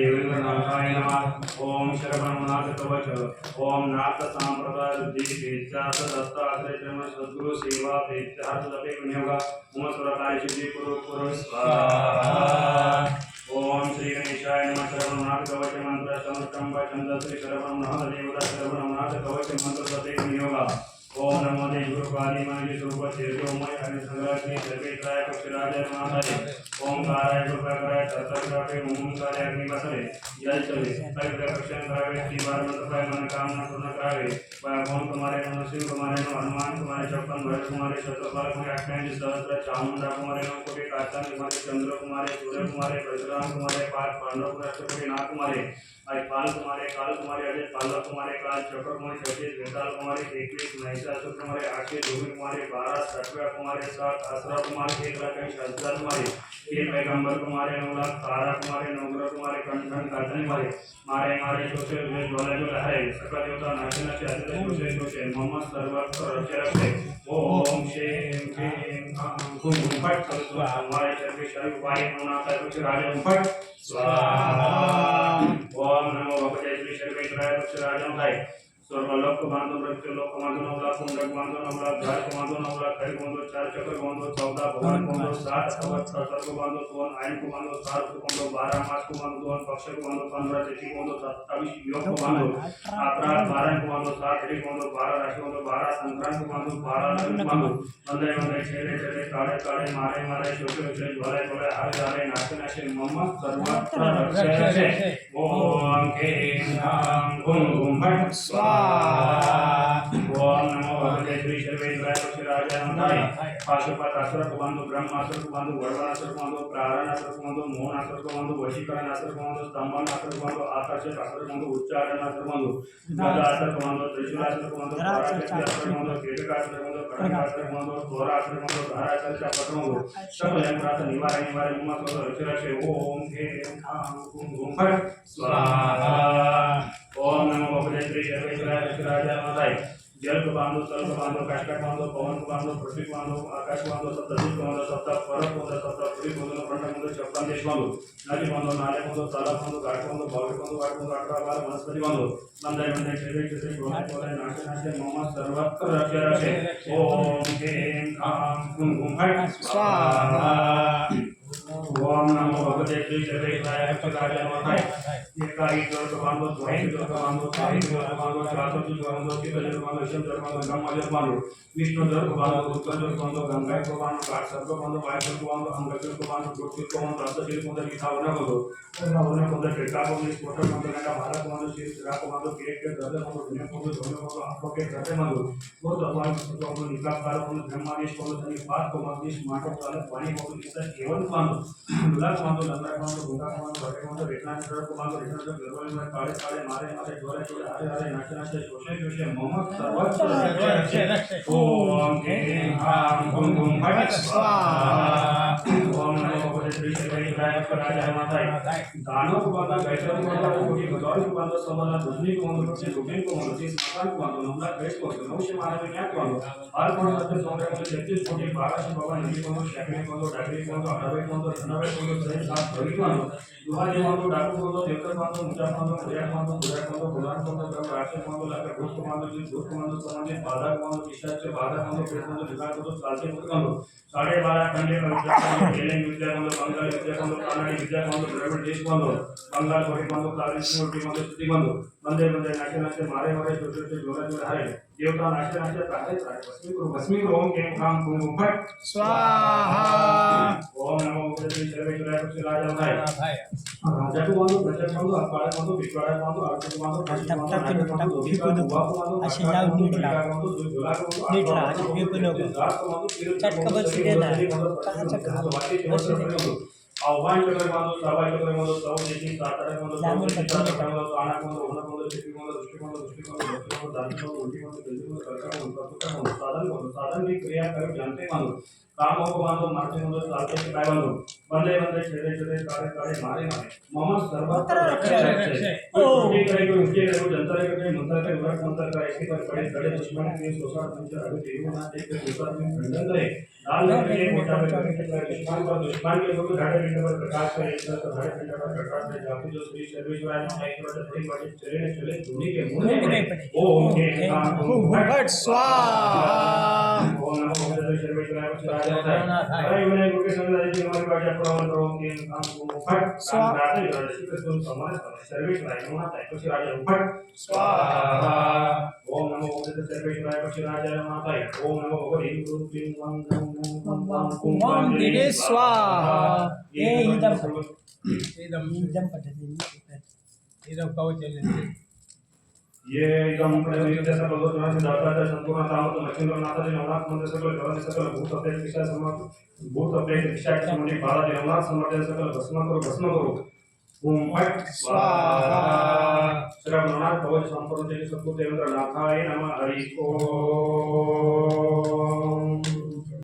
देवेंद्रनाथाय नमः। ओम शरवणनाथ कवच ओम नाथ सांप्रदाय बुद्धि वेदांत दत्तात्रेय जन्म सद्गुरु सेवा वेदांत तपे विनियोग ओम सुरकाय सिद्धि कुरु कुरु स्वाहा। ओम श्री गणेशाय नमः। शरवणनाथ कवच मंत्र समस्तम चंद्र श्री शरवणनाथ देवता शरवणनाथ कवच मंत्र तपे विनियोग ओम नमो देवकाली मानि स्वरूप तेजोमय अग्नि संग्राग्नि सर्वेत्राय पक्षराज नमामि। ओंकाराय गुरुकाराय तत्सर्गाय ओंकाराय अग्निवसरे जल चले कई प्रकशन करावे श्री बार मंत्र मन कामना पूर्ण करावे भगवान तुम्हारे नमः शिव तुम्हारे नमः हनुमान तुम्हारे छप्पन भैरव तुम्हारे शतपाल तुम्हारे अष्टादश सहस्त्र चामुंडा तुम्हारे नमः कोटि कात्यायन तुम्हारे चंद्र तुम्हारे सूर्य तुम्हारे परशुराम तुम्हारे पांच पांडव तुम्हारे अष्टकोटि नाग तुम्हारे पाल तुम्हारे काल तुम्हारे अजय पाल तुम्हारे काल चक्र तुम्हारे छत्तीस वेताल तुम्हारे 21 महिषासुर तुम्हारे 8 धूमि तुम्हारे 12 सतवा तुम्हारे 7 असुर तुम्हारे 1 लाख सहस्त्र तुम्हारे 3 पैगंबर तुम्हारे 9 लाख तारा तुम्हारे 9 ग्रह तुम्हारे कंठन गर्दन तुम्हारे मारे मारे जोशे ज्वाला जो है सकल देवता नाचना से अतिशय जोशे जोशे मोहम्मद सर्वत्र रचे रखे ओम शेम केम हम कुम फट स्वाहा। हमारे सर्वे शरीर वायु प्रणा कुछ राजा फट स्वाहा। ओम नमो भगवते श्री शर्वेश्वराय पक्षराजं भाई स्वर्गलोक बांधो मृत्युलोक बांधो नवला कुंडक बांधो नवला झाड़ बांधो नवला खैर बांधो चार चक्र बांधो 14 भवन बांधो 7 अवत सर्व बांधो 2 आयन को बांधो 7 को बांधो 12 मास को बांधो 2 पक्ष को बांधो 15 तिथि को बांधो 27 योग को बांधो 18 12 को बांधो 7 ऋतु को बांधो 12 राशि को बांधो 12 संक्रांत को बांधो 12 लग्न को बांधो बंदे बंदे छेड़े छेड़े काड़े काड़े मारे मारे छोटे छोटे झोले झोले हारे हारे नाचे नाचे मोहम्मद सर्वत्र रक्षे ओम केम हम घुम फट स्वाहा। ओम नमो भगवते श्री शर्वेश्वराय पक्षराजाय नमः। पाशुपत असुर को बांधो ब्रह्मासुर को बांधो वर्णनासुर को बांधो प्रारणासुर को बांधो मोहनासुर को बांधो वशीकरणासुर को बांधो स्तंभनासुर को बांधो आकर्षक असुर को बांधो उच्चारणनासुर को बांधो गदासुर को बांधो त्रिशूलासुर को बांधो पराशक्तिसुर को बांधो केतकासुर को बांधो कणकासुर को बांधो घोरासुर को बांधो धारासुर का पत्र बांधो सब यंत्रास निवारण निवारण उम्मत को रक्षे रक्षे ओम केम हम कुम फट स्वाहा। ओम नमो भगवते श्री शर्वेश्वराय पक्षराजाय नमः। जल को बांधो तल को बांधो काष्ठ को बांधो पवन को बांधो पृथ्वी को बांधो आकाश को बांधो सप्तर्षि को बांधो सप्त पर्वत को बांधो सप्त पुरी को बांधो खंड को बांधो 56 देश बांधो नदी बांधो नाले बांधो तालाब बांधो घाट बांधो बावड़ी बांधो घाट बांधो 18 बार वनस्पति बांधो बंदे बंदे छेड़े छेड़े गोले गोले नाचे नाचे मोहम्मद सर्वत्र रक्षे रक्षे ओम केम हम कुम फट स्वाहा। ओम नमो भगवते श्री शर्वेश्वराय पक्षराजाय नमः। एकाई जोर को बांधो द्वैत जोर को बांधो त्रिक जोर को बांधो चतुर्थ जोर को बांधो शिव जोर को बांधो शम जोर को बांधो ब्रह्म जोर को बांधो विष्णु जोर को बांधो उत्तर जोर को बांधो गंगा को बांधो काट सब को बांधो वायु जोर को बांधो अंग जोर को बांधो गुरु को बांधो रस जोर को बांधो लिखा होना बांधो होने को बांधो टिका को बांधो स्पोर्टर को बांधो का भारत को बांधो सिर सिरा को बांधो पेट के दर्द को बांधो दुनिया को बांधो दोनों को आंखों के दर्द बांधो वो भगवान को बांधो निकाल कार को ब्रह्मादेश को बांधो पाप को बांधो माटो वाला पानी को बांधो इस केवल बांधो गुलाब को बांधो लंगड़ा को बांधो गुंगा को बांधो भटे को बांधो रेखना को बांधो रेखना को गरबा में काले काले मारे मारे जोरे जोरे हारे हारे नाचे नाचे जोशे जोशे मोहम्मद सर्वत्र रक्षे ओम केम हम घुम फट स्वाहा। ओम नमो भगवते श्री शर्वेश्वराय पक्षराजाय नमः। दानों को बांधो बैठक को बांधो कोटि गौर को बांधो समाना दुश्मनी को बांधो पक्षी दुश्मनी को बांधो जिस मकान को बांधो नमला पेश को बांधो नौशे मारे में क्या को बांधो हर कोण सत्य सौंदर्य को 33 कोटि 12 से बाबा नदी को बांधो शक्ति को बांधो डाकरी को बांधो अरबे को बांधो धनवे को बांधो सही साथ भरी को बांधो दुहाजी बांधो डाकू को बांधो देवता बांधो मुजा बांधो मुजा बांधो मुजा बांधो भगवान को बांधो राक्षस बांधो लाकर भूत को बांधो जिस भूत को बांधो समाने बाधा को बांधो पिशाच से बाधा बांधो पेट बांधो विकार को सालसे को बांधो 12.5 खंडे का विद्या बांधो केले विद्या बांधो बंगाली विद्या बांधो कानाडी विद्या बांधो द्रविड़ देश बांधो बंगाल कोटी बांधो काली कोटी बांधो स्थिति बांधो बंदे बंदे नाचे नाचे मारे मारे छोटे छोटे जोरा जोरा हारे देवता नाचे नाचे तारे तारे भस्मी को ओम केम हम कुम फट स्वाहा। ओम नमो भगवते श्री शर्वेश्वराय पक्षराजाय नमः। राजा को बांधो प्रजा को बांधो अखाड़ा को बांधो विश्वाड़ा को बांधो आरती को बांधो काशी को बांधो नाटे को बांधो धोबी को बांधो आशीला नीटला नीटला आशीला को बांधो चटका बस देना कहां चक्का आह्वान चक्र बांधो सवाई चक्र बांधो सौ देशी सात आठ बांधो सौ देशी सात आठ बांधो आना बांधो होना बांधो चिट्ठी बांधो दृष्टि बांधो दृष्टि बांधो दृष्टि बांधो दान बांधो उल्टी बांधो जल्दी बांधो करका बांधो बांधो साधन की क्रिया करो जानते बांधो काम हो बांधो मारते बांधो सालते से काय बांधो बंदे बंदे छेड़े छेड़े काड़े काड़े मारे मारे मोहम्मद सर्वत्र रक्षे ओम ऊँची करे कोई ऊँची करे कोई जनता करे कोई मंत्र करे वर्ग मंत्र करे इसके पर बड़े बड़े दुश्मन के सोसार पंचर अभी देवी ना देख के सोसार में खंडन करे दाल लेके मोटा में दुश्मन के लोग घाटे पिंड पर प्रकाश करे इस तरह घाटे पिंड पर प्रकाश करे जाति जो श्री सर्वेश्वराय नमः एक बार थोड़ी बात चले ने चले धुनी के मुंह में ओम के भट स्वाहा ओम नमो भगवते सर्वेश्वराय राजा अरे मैंने गुरु संगदारी जी हमारी बात अपरावन करो के काम को भट स्वाहा राजा श्री कृष्ण समाज सर्वेश्वराय नमः तैको राजा भट स्वाहा ओम नमो भगवते सर्वेश्वराय राजा नमः ओम नमो भगवते गुरु क्लीं वं कुमां दिवे स्वाहा ये इदम पद्धति इदम कवच ये इदम प्रति जैसा भगवान से दाता है संपूर्ण तामत लक्ष्मी नाथ जी नवनाथ मंदिर सकल ग्रह सकल भूत अपने दिशा समाप्त भूत अपने दिशा के मुनि बाला जी नवनाथ समर्थ सकल भस्म करो ओम फट स्वाहा श्री नवनाथ कवच संपूर्ण देवी सत्पुर देवेंद्र नाथाय नमः हरि ओम